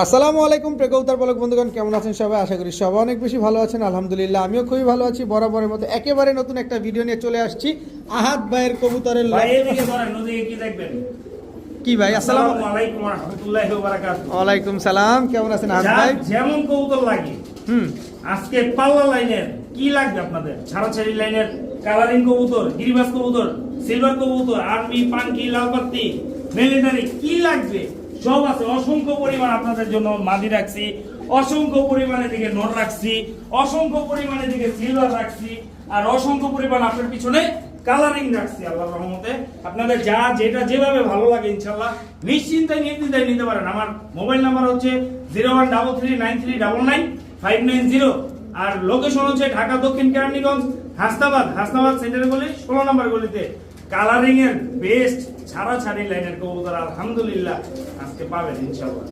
আসসালামু আলাইকুম প্রেকৌতার পালক বন্ধুগণ, কেমন আছেন সবাই? আশা করি সবাই অনেক বেশি ভালো আছেন। আলহামদুলিল্লাহ আমিও খুবই ভালো আছি। বরাবরের মতো একেবারে নতুন একটা ভিডিও নিয়ে চলে আসছি আহাদ ভাইয়ের কবুতরের কি ভাই? আসসালামু আলাইকুম ওয়া রাহমাতুল্লাহি ওয়া বারাকাতুহু। ওয়ালাইকুম সালাম, কেমন আছেন আহাদ ভাই? যেমন কবুতর লাগে আজকে পাল্লা লাইনের কি লাগবে আপনাদের? ছাড়াছাড়ি লাইনের কালারিং কবুতর, গিরিবাজ কবুতর, সিলভার কবুতর, আরবি, পাঙ্কি, লালপাত্তি, মেলিনারি কি লাগবে সব আছে। অসংখ্য পরিমাণ আপনাদের জন্য মাদি রাখছি, অসংখ্য পরিমাণে দিকে নর রাখছি, অসংখ্য পরিমাণে দিকে সিলভার রাখছি, আর অসংখ্য পরিমাণ আপনার পিছনে কালারিং রাখছি। আল্লাহর রহমতে আপনাদের যা যেটা যেভাবে ভালো লাগে ইনশাআল্লাহ নিশ্চিন্তায় নির্দ্বিধায় নিতে পারেন। আমার মোবাইল নাম্বার হচ্ছে 0133939590, আর লোকেশন হচ্ছে ঢাকা দক্ষিণ কেরানীগঞ্জ হাসনাবাদ সেন্টার গলি 16 নম্বর গলিতে। কালারিং এর বেস্ট ছাড়াছাড়ি লাইনের কবুতর আলহামদুলিল্লাহ আজকে পাবেন ইনশাআল্লাহ।